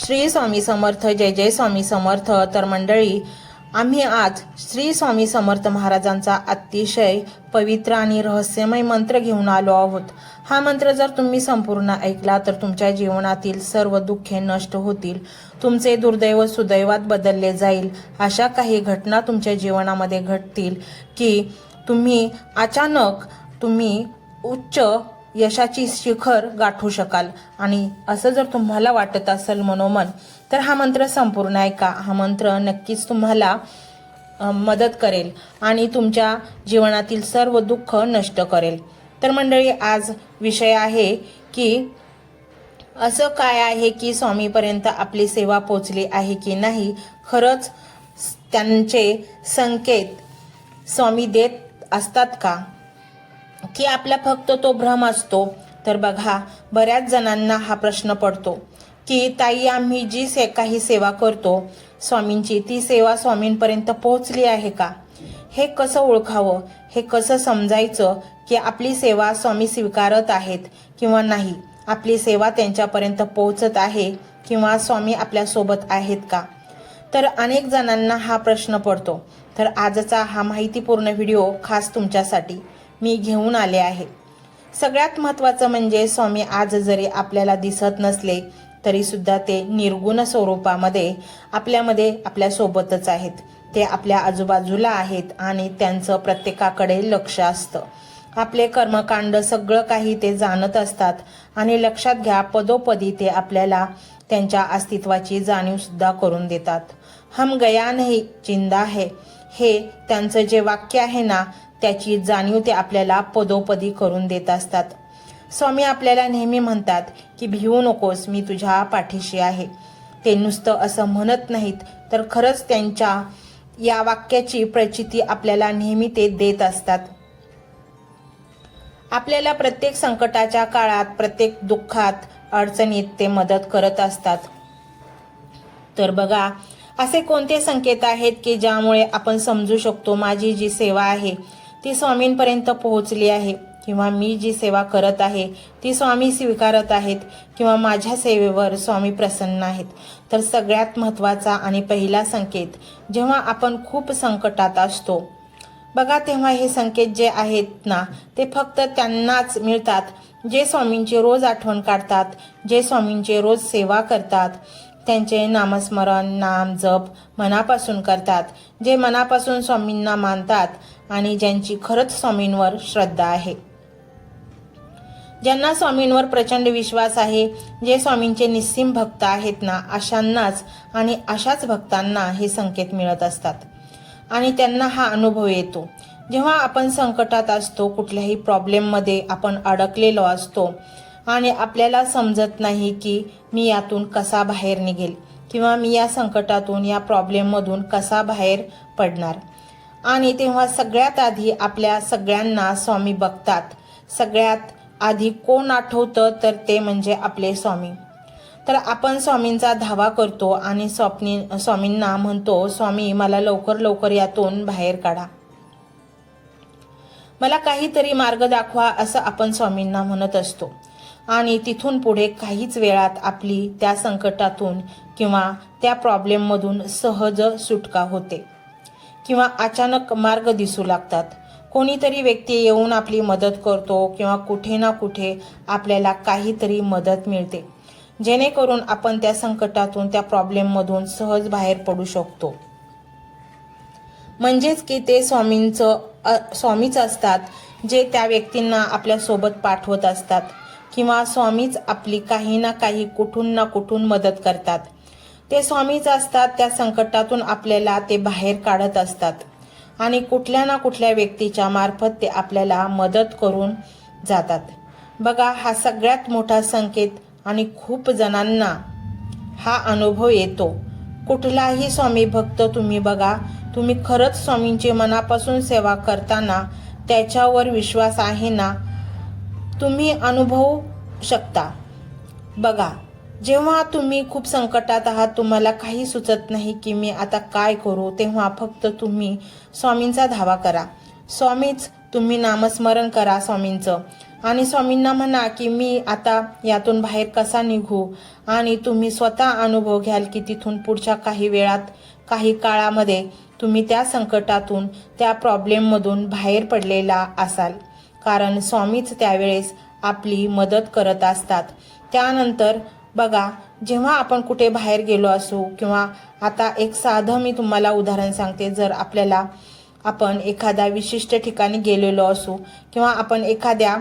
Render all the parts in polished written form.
श्री स्वामी समर्थ. जय जय स्वामी समर्थ. तर मंडळी, आम्ही आज श्री स्वामी समर्थ महाराजांचा अतिशय पवित्र आणि रहस्यमय मंत्र घेऊन आलो आहोत. हा मंत्र जर तुम्ही संपूर्ण ऐकला तर तुमच्या जीवनातील सर्व दुःखे नष्ट होतील, तुमचे दुर्दैव सुदैवात बदलले जाईल. अशा काही घटना तुमच्या जीवनामध्ये घडतील की तुम्ही अचानक उच्च यशाची शिखर गाठू शकाल. आणि असं जर तुम्हाला वाटत असेल मनोमन, तर हा मंत्र संपूर्ण ऐका. हा मंत्र नक्कीच तुम्हाला मदत करेल आणि तुमच्या जीवनातील सर्व दुःख नष्ट करेल. तर मंडळी, आज विषय आहे की असं काय आहे की स्वामीपर्यंत आपली सेवा पोचली आहे की नाही. खरंच त्यांचे संकेत स्वामी देत असतात का, की आपला फक्त तो भ्रम असतो. तर बघा, बऱ्याच जणांना हा प्रश्न पडतो की ताई, आम्ही जी काही सेवा करतो स्वामींची, ती सेवा स्वामींपर्यंत पोहोचली आहे का. हे कसं ओळखावं, हे कसं समजायचं की आपली सेवा स्वामी स्वीकारत आहेत किंवा नाही, आपली सेवा त्यांच्यापर्यंत पोहोचत आहे किंवा स्वामी आपल्यासोबत आहेत का. तर अनेक जणांना हा प्रश्न पडतो. तर आजचा हा माहितीपूर्ण व्हिडिओ खास तुमच्यासाठी मी घेऊन आले आहे. सगळ्यात महत्त्वाचं म्हणजे स्वामी आज जरी आपल्याला दिसत नसले तरी सुद्धा ते निर्गुण स्वरूपामध्ये आपल्यासोबतच आहेत. ते आपल्या आजूबाजूला आहेत आणि त्यांचं प्रत्येकाकडे लक्ष असतं. आपले कर्मकांड सगळं काही ते जाणत असतात आणि लक्षात घ्या, पदोपदी ते आपल्याला त्यांच्या अस्तित्वाची जाणीव सुद्धा करून देतात. हम गया नहीं जिंदा है, हे त्यांचं जे वाक्य आहे ना, त्याची जाणीव ते आपल्याला पदोपदी करून देत असतात. स्वामी आपल्याला नेहमी म्हणतात की भिवू नकोस, मी तुझ्या पाठीशी आहे. ते नुसतं असं म्हणत नाहीत, तर खरंच त्यांच्या या वाक्याची प्रचिती आपल्याला नेहमी ते देत असतात. आपल्याला प्रत्येक संकटाच्या काळात, प्रत्येक दुःखात, अडचणीत ते मदत करत असतात. तर बघा, असे कोणते संकेत आहेत की ज्यामुळे आपण समजू शकतो माझी जी सेवा आहे ती स्वामींपर्यंत पोहोचली आहे, किंवा मी जी सेवा करत आहे ती स्वामी स्वीकारत आहेत, किंवा माझ्या सेवेवर स्वामी प्रसन्न आहेत. तर सगळ्यात महत्त्वाचा आणि पहिला संकेत, जेव्हा आपण खूप संकटात असतो बघा, तेव्हा हे संकेत जे आहेत ना, ते फक्त त्यांनाच मिळतात जे स्वामींची रोज आठवण काढतात, जे स्वामींची रोज सेवा करतात, त्यांचे नामस्मरण, नाम जप मनापासून करतात, जे मनापासून स्वामींना मानतात आणि ज्यांची खरंच स्वामींवर श्रद्धा आहे. ज्यांना स्वामींवर प्रचंड विश्वास आहे, जे स्वामींचे निस्सीम भक्त आहेत ना, अशांनाच आणि अशाच भक्तांना हे संकेत मिळत असतात. आणि त्यांना हा अनुभव येतो जेव्हा आपण संकटात असतो, कुठल्याही प्रॉब्लेममध्ये आपण अडकलेलो असतो आणि आपल्याला समजत नाही की मी यातून कसा बाहेर निघेल, किंवा मी या संकटातून, या प्रॉब्लेममधून कसा बाहेर पडणार. आणि तेव्हा सगळ्यात आधी आपल्या सगळ्यांना स्वामी बघतात. सगळ्यात आधी कोण आठवतं, तर ते म्हणजे आपले स्वामी. तर आपण स्वामींचा धावा करतो आणि स्वामींना म्हणतो, स्वामी मला लवकर लवकर यातून बाहेर काढा, मला काहीतरी मार्ग दाखवा, असं आपण स्वामींना म्हणत असतो. आणि तिथून पुढे काहीच वेळात आपली त्या संकटातून किंवा त्या प्रॉब्लेममधून सहज सुटका होते, किंवा अचानक मार्ग दिसू लागतात. कोणीतरी व्यक्ती येऊन आपली मदत करतो, किंवा कुठे ना कुठे आपल्याला काहीतरी मदत मिळते, जेणेकरून आपण त्या संकटातून, त्या प्रॉब्लेममधून सहज बाहेर पडू शकतो. म्हणजेच की ते स्वामीच असतात जे त्या व्यक्तींना आपल्यासोबत पाठवत असतात, किंवा स्वामीच आपली काही ना काही, कुठून ना कुठून मदत करतात. ते स्वामीच असतात, त्या संकटातून आपल्याला ते बाहेर काढत असतात आणि कुठल्या ना कुठल्या व्यक्तीच्या मार्फत ते आपल्याला मदत करून जातात. बघा, हा सगळ्यात मोठा संकेत आणि खूप जणांना हा अनुभव येतो. कुठलाही स्वामी भक्त तुम्ही बघा, तुम्ही खरंच स्वामींची मनापासून सेवा करताना त्याच्यावर विश्वास आहे ना, तुम्ही अनुभवू शकता. बघा, जेव्हा तुम्ही खूप संकटात आहात, तुम्हाला काही सुचत नाही की मी आता काय करू, तेव्हा फक्त तुम्ही स्वामींचा धावा करा. तुम्ही नामस्मरण करा स्वामींचं. आणि स्वामींना म्हणा की मी आता यातून बाहेर कसा निघू, आणि तुम्ही स्वतः अनुभव घ्याल की तिथून पुढच्या काही वेळात, काही काळामध्ये तुम्ही त्या संकटातून, त्या प्रॉब्लेममधून बाहेर पडलेला असाल. कारण स्वामीच त्यावेळेस आपली मदत करत असतात. त्यानंतर बघा, जेव्हा आपण कुठे बाहेर गेलो असू, किंवा आता एक साधं मी तुम्हाला उदाहरण सांगते, जर आपण एखाद्या विशिष्ट ठिकाणी गेलेलो असू, किंवा आपण एखाद्या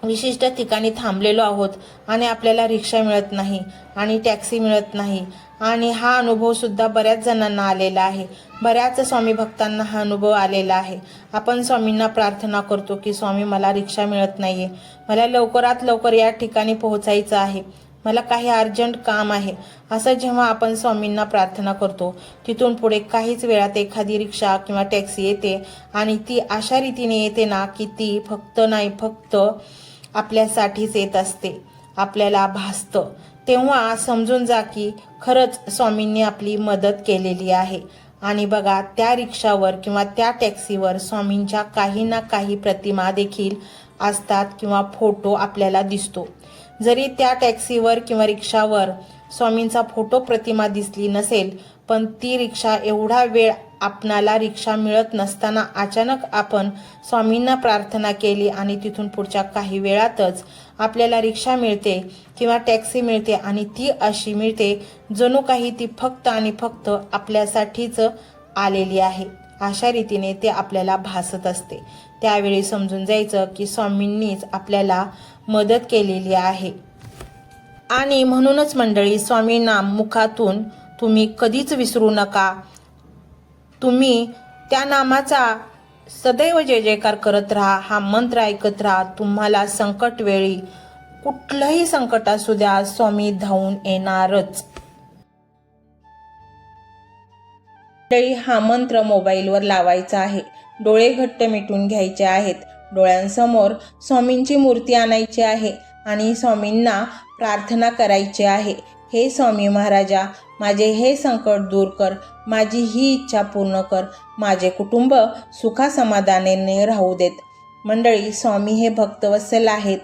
विशिष्ट ठिकाणी थांबलेलो आहोत आणि आपल्याला रिक्षा मिळत नाही आणि टॅक्सी मिळत नाही, आणि हा अनुभव सुद्धा बऱ्याच जणांना आलेला आहे. बऱ्याच स्वामी भक्तांना हा अनुभव आलेला आहे. आपण स्वामींना प्रार्थना करतो की स्वामी मला रिक्षा मिळत नाहीये, मला लवकरात लवकर या ठिकाणी पोहोचायचं आहे, मला काही अर्जंट काम आहे. असं जेव्हा आपण स्वामींना प्रार्थना करतो, तिथून पुढे काहीच वेळात एखादी रिक्षा किंवा टॅक्सी येते, आणि ती अशा रीतीने येते ना की ती फक्त आपल्यासाठीच येत असते, आपल्याला भासतं. तेव्हा समजून जा की खरंच स्वामींनी आपली मदत केलेली आहे. आणि बघा, त्या रिक्षावर किंवा त्या टॅक्सीवर स्वामींच्या काही ना काही प्रतिमा देखील असतात किंवा फोटो आपल्याला दिसतो. जरी त्या टॅक्सीवर किंवा रिक्षावर स्वामींचा फोटो प्रतिमा दिसली नसेल, पण ती रिक्षा एवढा वेळ आपणाला रिक्षा मिळत नसताना अचानक आपण स्वामींना प्रार्थना केली आणि तिथून पुढच्या काही वेळातच आपल्याला रिक्षा मिळते किंवा टॅक्सी मिळते, आणि ती अशी मिळते जणू काही ती फक्त आणि फक्त आपल्यासाठीच आलेली आहे. अशा रीतीने ते आपल्याला भासत असते. त्यावेळी समजून जायचं की स्वामींनीच आपल्याला मदत केलेली आहे. आणि म्हणूनच मंडळी, स्वामी नाम मुखातून तुम्ही कधीच विसरू नका. तुम्ही त्या नामाचा सदैव जय जयकार करत राहा, हा मंत्र ऐकत राहा. तुम्हाला संकट वेळी कुठलंही संकट असू द्या, स्वामी धावून येणारच. हा मंत्र मोबाईलवर लावायचा आहे, डोळे घट्ट मिटून घ्यायचे आहेत, डोळ्यांसमोर स्वामींची मूर्ती आणायची आहे आणि स्वामींना प्रार्थना करायची आहे. हे स्वामी महाराजा, माझे हे संकट दूर कर, माझी ही इच्छा पूर्ण कर, माझे कुटुंब सुखासमाधानाने राहू देत. मंडळी, स्वामी हे भक्तवत्सल आहेत.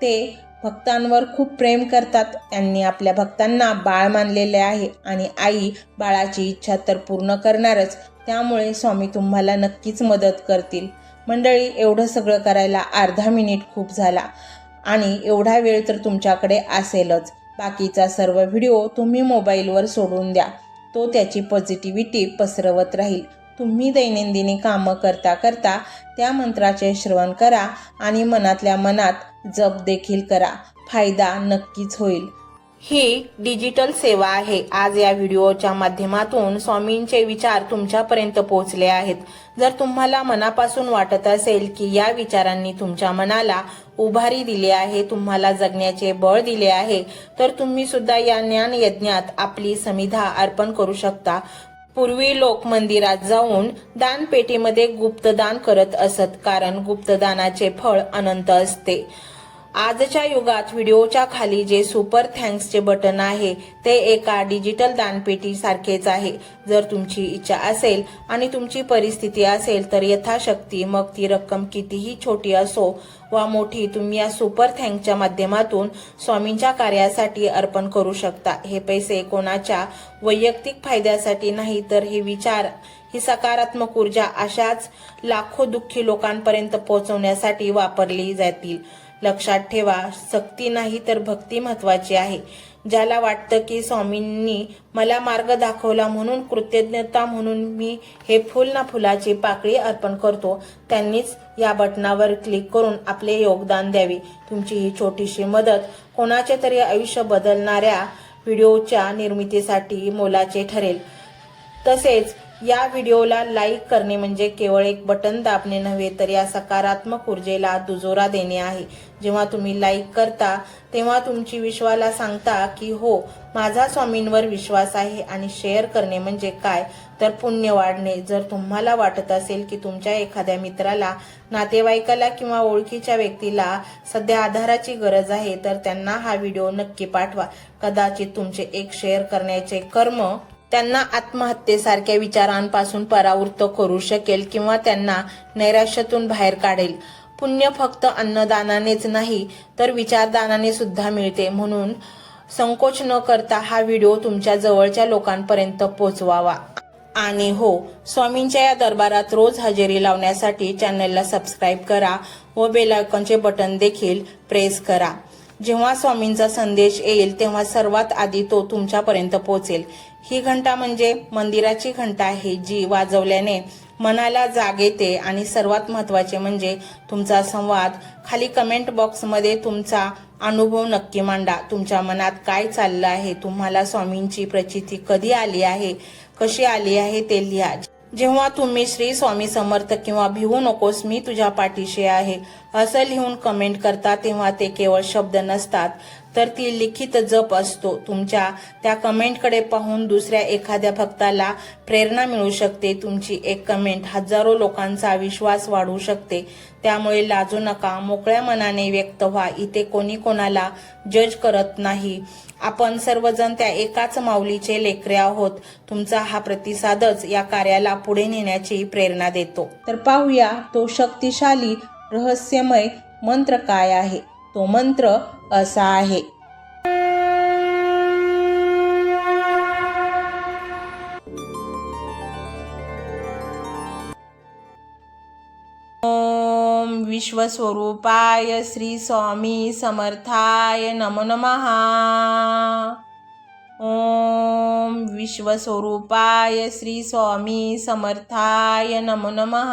ते भक्तांवर खूप प्रेम करतात. त्यांनी आपल्या भक्तांना बाळ मानलेले आहे, आणि आई बाळाची इच्छा तर पूर्ण करणारच. त्यामुळे स्वामी तुम्हाला नक्कीच मदत करतील. मंडळी, एवढं सगळं करायला अर्धा मिनिट खूप झाला, आणि एवढा वेळ तर तुमच्याकडे असेलच. बाकीचा सर्व व्हिडिओ तुम्ही मोबाईलवर सोडून द्या, तो त्याची पॉझिटिव्हिटी पसरवत राहील. तुम्ही दैनंदिनी कामं करता करता त्या मंत्राचे श्रवण करा आणि मनातल्या मनात जप देखील करा. फायदा नक्कीच होईल. ही डिजिटल सेवा आहे. आज या व्हिडिओच्या माध्यमातून स्वामींचे विचार तुमच्यापर्यंत पोहोचले आहेत. जर तुम्हाला मनापासून वाटत असेल की या विचारांनी तुमच्या मनाला उभारी दिली आहे, तुम्हाला जगण्याचे बळ दिले आहे, तर तुम्ही सुद्धा या ज्ञान यज्ञात आपली समिधा अर्पण करू शकता. पूर्वी लोक मंदिरात जाऊन दानपेटीमध्ये गुप्तदान करत असत, कारण गुप्तदानाचे फळ अनंत असते. आजच्या युगात व्हिडिओच्या खाली जे सुपर थँक्सचे बटन आहे ते एका डिजिटल दानपेटी सारखेच आहे. जर तुमची इच्छा असेल आणि तुमची परिस्थिती असेल तर यथाशक्ती, मग ती रक्कम कितीही छोटी असो वा मोठी, तुम्ही या सुपर थँक्सच्या माध्यमातून स्वामींच्या कार्यासाठी अर्पण करू शकता. हे पैसे कोणाच्या वैयक्तिक फायद्यासाठी नाही, तर हे विचार, ही सकारात्मक ऊर्जा अशाच लाखो दुःखी लोकांपर्यंत पोहोचवण्यासाठी वापरली जातील. लक्षात ठेवा, सक्ती नाही तर भक्ती महत्वाची आहे. ज्याला वाटतं की स्वामींनी मला मार्ग दाखवला म्हणून कृतज्ञता म्हणून मी हे फुल ना फुलाची पाकळी अर्पण करतो, त्यांनीच या बटनावर क्लिक करून आपले योगदान द्यावे. तुमची ही छोटीशी मदत कोणाचे तरी आयुष्य बदलणाऱ्या व्हिडिओच्या निर्मितीसाठी मोलाचे ठरेल. तसेच या व्हिडिओला लाईक करणे म्हणजे केवळ एक बटन दाबणे नव्हे, तर या सकारात्मक ऊर्जेला दुजोरा देणे आहे. जेव्हा तुम्ही लाईक करता तेव्हा तुमची विश्वाला सांगता की हो, माझा स्वामींवर विश्वास आहे. आणि शेअर करणे म्हणजे काय, तर पुण्य वाढणे. जर तुम्हाला वाटत असेल की तुमच्या एखाद्या मित्राला, नातेवाईकाला किंवा ओळखीच्या व्यक्तीला सध्या आधाराची गरज आहे, तर त्यांना हा व्हिडिओ नक्की पाठवा. कदाचित तुमचे एक शेअर करण्याचे कर्म त्यांना आत्महत्येसारख्या विचारांपासून परावृत्त करू शकेल किंवा त्यांना नैराश्यातून बाहेर काढेल. पुण्य फक्त अन्नदानानेच नाही तर विचारदानाने सुद्धा मिळते. म्हणून संकोच न करता हा व्हिडिओ तुमच्या जवळच्या लोकांपर्यंत पोहोचवावा. आणि हो, स्वामींच्या या दरबारात रोज हजेरी लावण्यासाठी चॅनलला सबस्क्राईब करा व बेल आयकॉनचे बटन देखील प्रेस करा. जेव्हा स्वामींचा संदेश येईल तेव्हा सर्वात आधी तो तुमच्यापर्यंत पोहोचेल. ही घंटा म्हणजे मंदिराची घंटा आहे, जी वाजवल्याने मनाला जाग येते. आणि सर्वात महत्त्वाचे म्हणजे तुमचा संवाद. खाली कमेंट बॉक्समध्ये तुमचा अनुभव नक्की मांडा. तुमच्या मनात काय चाललं आहे, तुम्हाला स्वामींची प्रचिती कधी आली आहे, कशी आली आहे ते लिहा. जेव्हा तुम्ही श्री स्वामी समर्थ किंवा भिवू नकोस मी तुझ्या पाठीशी आहे असं लिहून कमेंट करता तेव्हा ते केवळ शब्द नसतात तर ती लिखित जप असतो. तुमच्या त्या कमेंटकडे पाहून दुसऱ्या एखाद्या भक्ताला प्रेरणा मिळू शकते. तुमची एक कमेंट हजारो लोकांचा विश्वास वाढवू शकते. त्यामुळे लाजू नका, मोकळ्या मनाने व्यक्त व्हा. इथे कोणी कोणाला जज करत नाही. आपण सर्वजण त्या एकाच माऊलीचे लेकरे आहोत. तुमचा हा प्रतिसादच या कार्याला पुढे नेण्याची प्रेरणा देतो. तर पाहूया तो शक्तिशाली रहस्यमय मंत्र काय आहे. तो मंत्र असा आहे. ओम विश्वस्वरूपाय श्री स्वामी समर्थाय नमो नमः. ओम विश्वस्वरूपाय श्री स्वामी समर्थाय नमो नमः.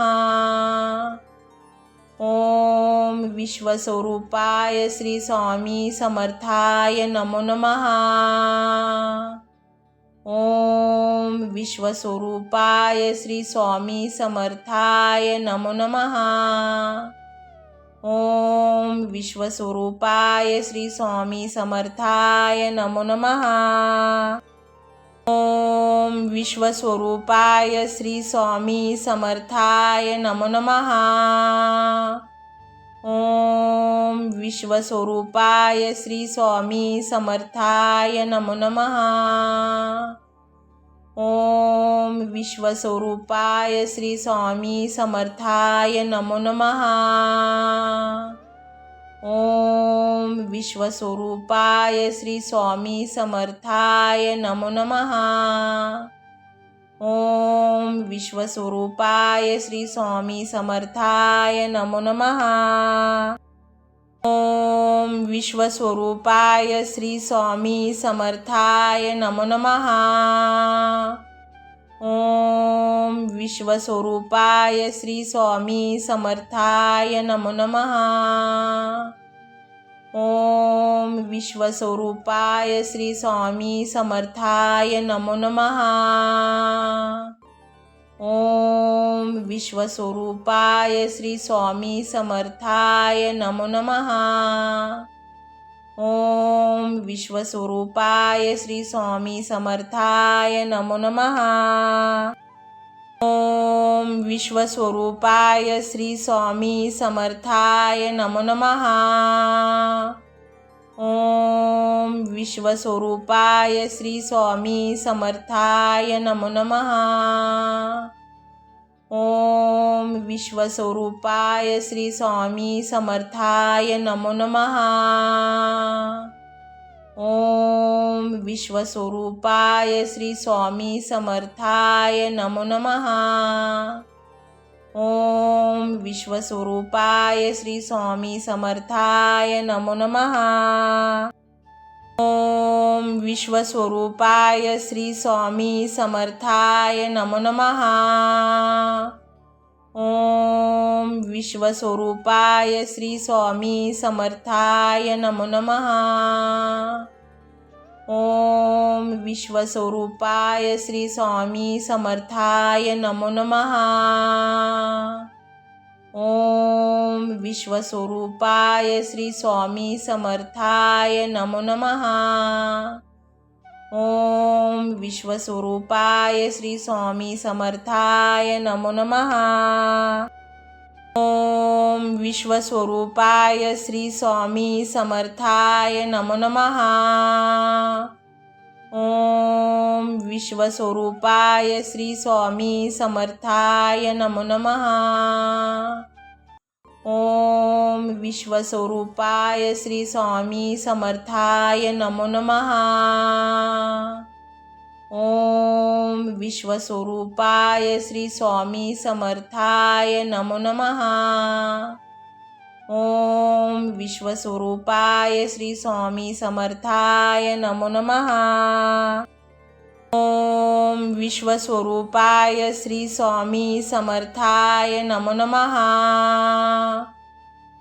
ओम विश्वस्वरूपाय श्री स्वामी समर्थाय नमो नमः. ओम विश्वस्वरूपाय श्री स्वामी समर्थाय नमो नमः. ओम विश्वस्वरूपाय श्री स्वामी समर्थाय नमो नमः. ओम विश्वस्वरूपाय श्री स्वामी समर्थाय नमो नमः. ओम विश्वस्वरूपाय श्री स्वामी समर्थाय नमो नमः. ओम विश्वस्वरूपाय श्री स्वामी समर्थाय नमो नमः. ओम विश्वस्वरूपाय श्री स्वामी समर्थाय नमो नमः. ओम विश्वस्वरूपाय श्री स्वामी समर्थाय नमो नमः. ओम विश्वस्वरूपाय श्री स्वामी समर्थाय नमो नमः. ओम विश्वस्वरूपाय श्री स्वामी समर्थाय नमो नमः. ओम विश्वस्वरूपाय श्री स्वामी समर्थाय नमो नमः. ओम विश्वस्वरूपाय श्री स्वामी समर्थाय नमो नमः. ओम विश्वस्वरूपाय श्री स्वामी समर्थाय नमो नमः. ओम विश्वस्वरूपाय श्री स्वामी समर्थाय नमो नमः. ओम विश्वस्वरूपाय श्री स्वामी समर्थाय नमो नमः. ओम विश्वस्वरूपाय श्री स्वामी समर्थाय नमो नमः. ओम विश्वस्वरूपाय श्री स्वामी समर्थाय नमो नमः. ओम विश्वस्वरूपाय श्री स्वामी समर्थाय नमो नमः. ओम विश्वस्वरूपाय श्री स्वामी समर्थाय नमो नमः. ओम विश्वस्वरूपाय श्री स्वामी समर्थाय नमो नमः. ओम विश्वस्वरूपाय श्री स्वामी समर्थाय नमो नमः. ओम विश्वस्वरूपाय श्री स्वामी समर्थाय नमो नमः. ओम विश्वस्वरूपाय श्री स्वामी समर्थाय नमो नमः. ओम विश्वस्वरूपाय श्री स्वामी समर्थाय नमो नमः. ओम विश्वस्वरूपाय श्री स्वामी समर्थाय नमो नमः. ओम विश्वस्वरूपाय श्री स्वामी समर्थाय नमो नमः। ओम विश्वस्वरूपाय श्री स्वामी समर्थाय नमो नमः। ओम विश्वस्वरूपाय श्री स्वामी समर्थाय नमो नमः। ओम विश्वस्वरूपाय श्री स्वामी समर्थाय नमो नमः।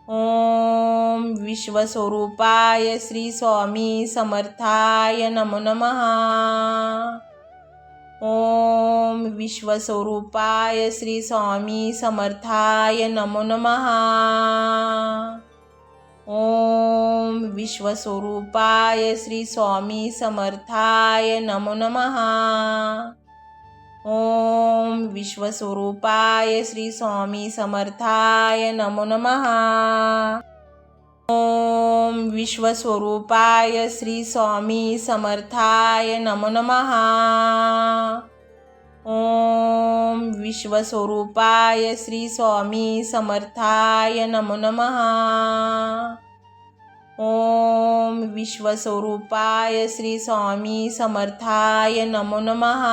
ओम विश्वस्वरूपाय श्री स्वामी समर्थाय नमो नमः। ओम विश्वस्वरूपाय श्री स्वामी समर्थाय नमो नमः। ओम विश्वस्वरूपाय श्री स्वामी समर्थाय नमो नमः। ओम विश्वस्वरूपाय श्री स्वामी समर्थाय नमो नमः। ओम विश्वस्वरूपाय श्री स्वामी समर्थाय नमो नमः। ओम विश्वस्वरूपाय श्री स्वामी समर्थाय नमो नमः। ओम विश्वस्वरूपाय श्री स्वामी समर्थाय नमो नमः।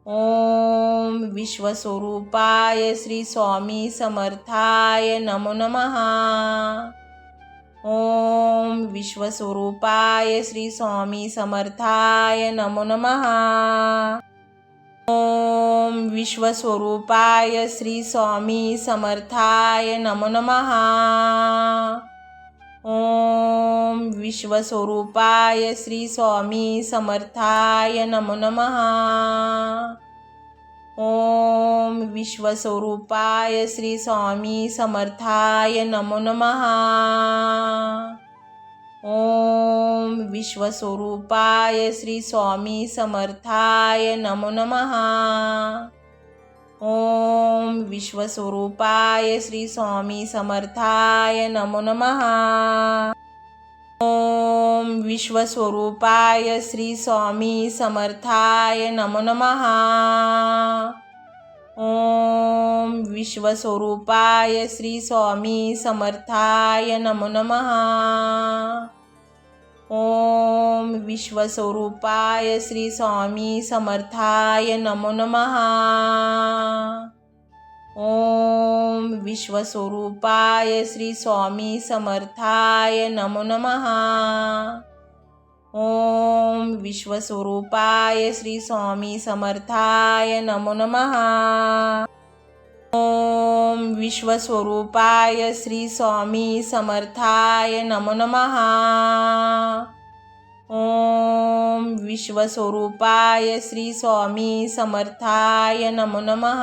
ओम विश्वस्वरूपाय श्री स्वामी समर्थाय नमो नमः। ओम विश्वस्वरूपाय श्री स्वामी समर्थाय नमो नमः। ओम विश्वस्वरूपाय श्री स्वामी समर्थाय नमो नमः। ओम विश्वस्वरूपाय श्री स्वामी समर्थाय नमो नमः। ओम विश्वस्वरूपाय श्री स्वामी समर्थाय नमो नमः। ओम विश्वस्वरूपाय श्री स्वामी समर्थाय नमो नमः। ओम विश्वस्वरूपाय श्री स्वामी समर्थाय नमो नमः। ओम विश्वस्वरूपाय श्री स्वामी समर्थाय नमो नमः। ओम विश्वस्वरूपाय श्री स्वामी समर्थाय नमो नमः। ओम विश्वस्वरूपाय श्री स्वामी समर्थाय नमो नमः। ओम विश्वस्वरूपाय श्री स्वामी समर्थाय नमो नमः। ओम विश्वस्वरूपाय श्री स्वामी समर्थाय नमो नमः। ओम विश्वस्वरूपाय श्री स्वामी समर्थाय नमो नमः। ओम विश्वस्वरूपाय श्री स्वामी समर्थाय नमो नमः।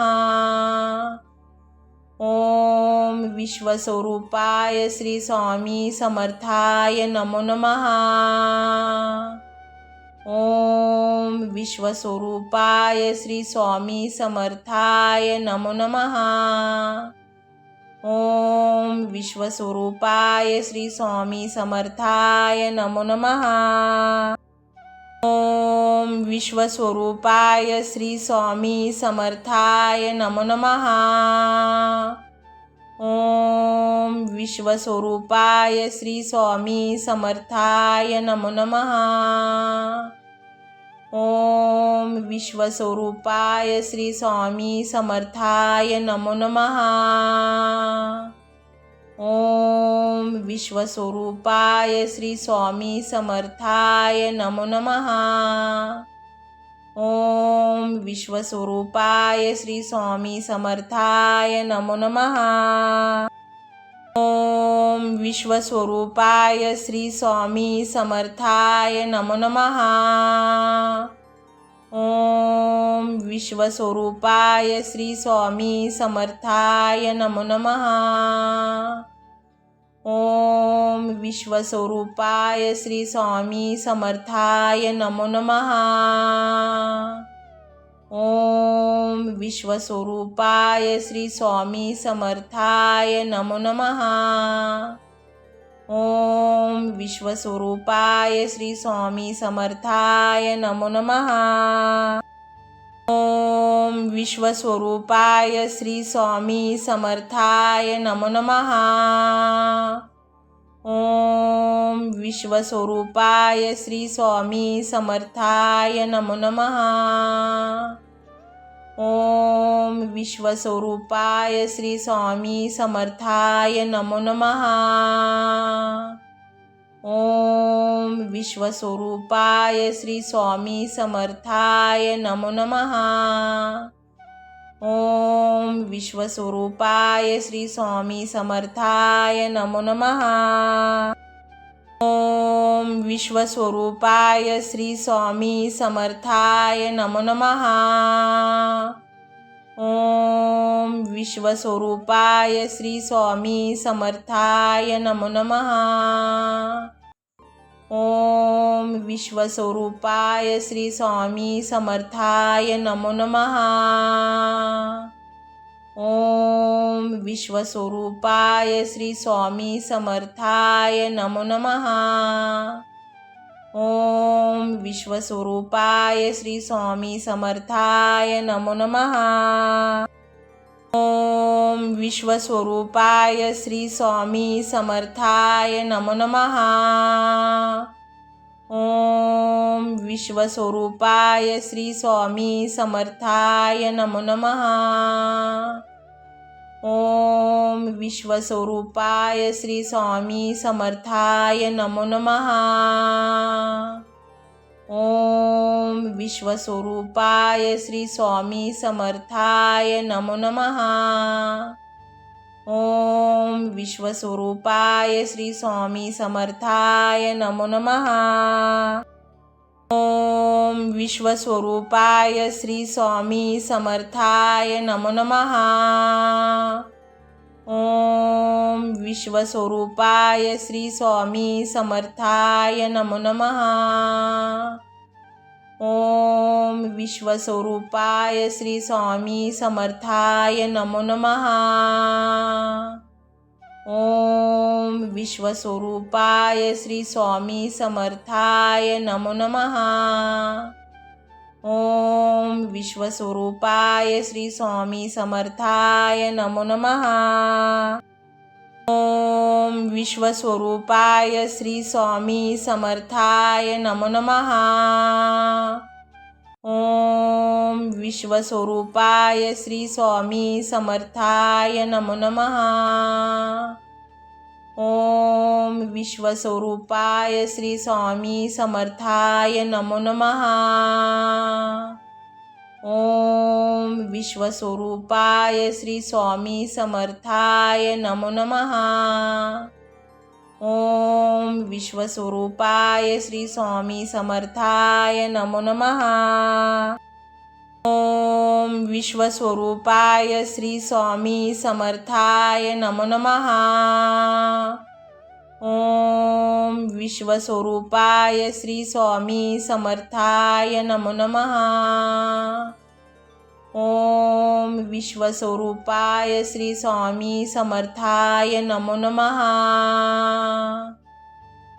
ओम विश्वस्वरूपाय श्री स्वामी समर्थाय नमो नमः। ओम विश्वस्वरूपाय श्री स्वामी समर्थाय नमो नमः। ओम विश्वस्वरूपाय श्री स्वामी समर्थाय नमो नमः। ओम विश्वस्वरूपाय श्री स्वामी समर्थाय नमो नमः। ओम विश्वस्वरूपाय श्री स्वामी समर्थाय नमो नमः। ओम विश्वस्वरूपाय श्री स्वामी समर्थाय नमो नमः। ओम विश्वस्वरूपाय श्री स्वामी समर्थाय नमो नमः। ओम विश्वस्वरूपाय श्री स्वामी समर्थाय नमो नमः। ओम विश्वस्वरूपाय श्री स्वामी समर्थाय नमो नमः। ओम विश्वस्वरूपाय श्री स्वामी समर्थाय नमो नमः। ओम विश्वस्वरूपाय श्री स्वामी समर्थाय नमो नमः। ओम विश्वस्वरूपाय श्री स्वामी समर्थाय नमो नमः। ओम विश्वस्वरूपाय श्री स्वामी समर्थाय नमो नमः। ओम विश्वस्वरूपाय श्री स्वामी समर्थाय नमो नमः। ओम विश्वस्वरूपाय श्री स्वामी समर्थाय नमो नमः। ओम विश्वस्वरूपाय श्री स्वामी समर्थाय नमो नमः। ओम विश्वस्वरूपाय श्री स्वामी समर्थाय नमो नमः। ओम विश्वस्वरूपाय श्री स्वामी समर्थाय नमो नमः। ओम विश्वस्वरूपाय श्री स्वामी समर्थाय नमो नमः। ओम विश्वस्वरूपाय श्री स्वामी समर्थाय नमो नमः। ओम विश्वस्वरूपाय श्री स्वामी समर्थाय नमो नमः। ओम विश्वस्वरूपाय श्री स्वामी समर्थाय नमो नमः। ओम विश्वस्वरूपाय श्री स्वामी समर्थाय नमो नमः। ओम विश्वस्वरूपाय श्री स्वामी समर्थाय नमो नमः। ओम विश्वस्वरूपाय श्री स्वामी समर्थाय नमो नमः। ओम विश्वस्वरूपाय श्री स्वामी समर्थाय नमो नमः। ओम विश्वस्वरूपाय श्री स्वामी समर्थाय नमो नमः। ओम विश्वस्वरूपाय श्री स्वामी समर्थाय नमो नमः। ओम विश्वस्वरूपाय श्री स्वामी समर्थाय नमो नमः। ओम विश्वस्वरूपाय श्री स्वामी समर्थाय नमो नमः। ओम विश्वस्वरूपाय श्री स्वामी समर्थाय नमो नमः। ओम विश्वस्वरूपाय श्री स्वामी समर्थाय नमो नमः। ओम विश्वस्वरूपाय श्री स्वामी समर्थाय नमो नमः। ओम विश्वस्वरूपाय श्री स्वामी समर्थाय नमो नमः। ओम विश्वस्वरूपाय श्री स्वामी समर्थाय नमो नमः। ओम विश्वस्वरूपाय श्री स्वामी समर्थाय नमो नमः। ओम विश्वस्वरूपाय श्री स्वामी समर्थाय नमो नमः। ओम विश्वस्वरूपाय श्री स्वामी समर्थाय नमो नमः। ओम विश्वस्वरूपाय श्री स्वामी समर्थाय नमो नमः। ओम विश्वस्वरूपाय श्री स्वामी समर्थाय नमो नमः। ओम विश्वस्वरूपाय श्री स्वामी समर्थाय नमो नमः।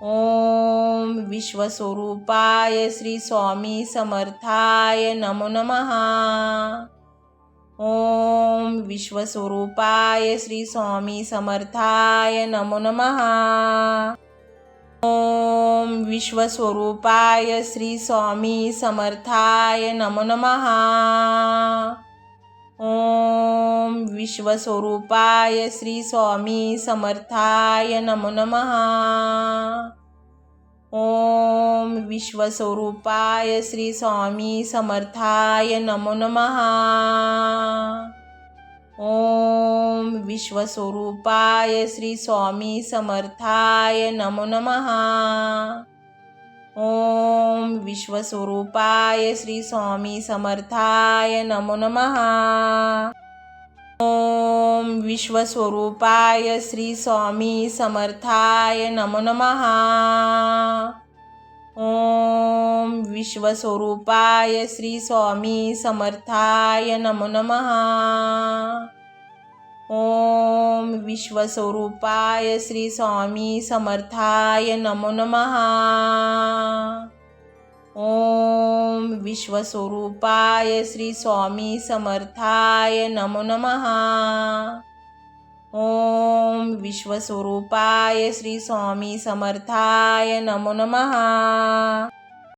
ओम विश्वस्वरूपाय श्री स्वामी समर्थाय नमो नमः। ओम विश्वस्वरूपाय श्री स्वामी समर्थाय नमो नमः। ओम विश्वस्वरूपाय श्री स्वामी समर्थाय नमो नमः। ओम विश्वस्वरूपाय श्री स्वामी समर्थाय नमो नमः। ओम विश्वस्वरूपाय श्री स्वामी समर्थाय नमो नमः। ओम विश्वस्वरूपाय श्री स्वामी समर्थाय नमो नमः। ओम विश्वस्वरूपाय श्री स्वामी समर्थाय नमो नमः। ओम विश्वस्वरूपाय श्री स्वामी समर्थाय नमो नमः। ओम विश्वस्वरूपाय श्री स्वामी समर्थाय नमो नमः। ओम विश्वस्वरूपाय श्री स्वामी समर्थाय नमो नमः। ओम विश्वस्वरूपाय श्री स्वामी समर्थाय नमो नमः. ओम विश्वस्वरूपाय श्री स्वामी समर्थाय नमो नमः.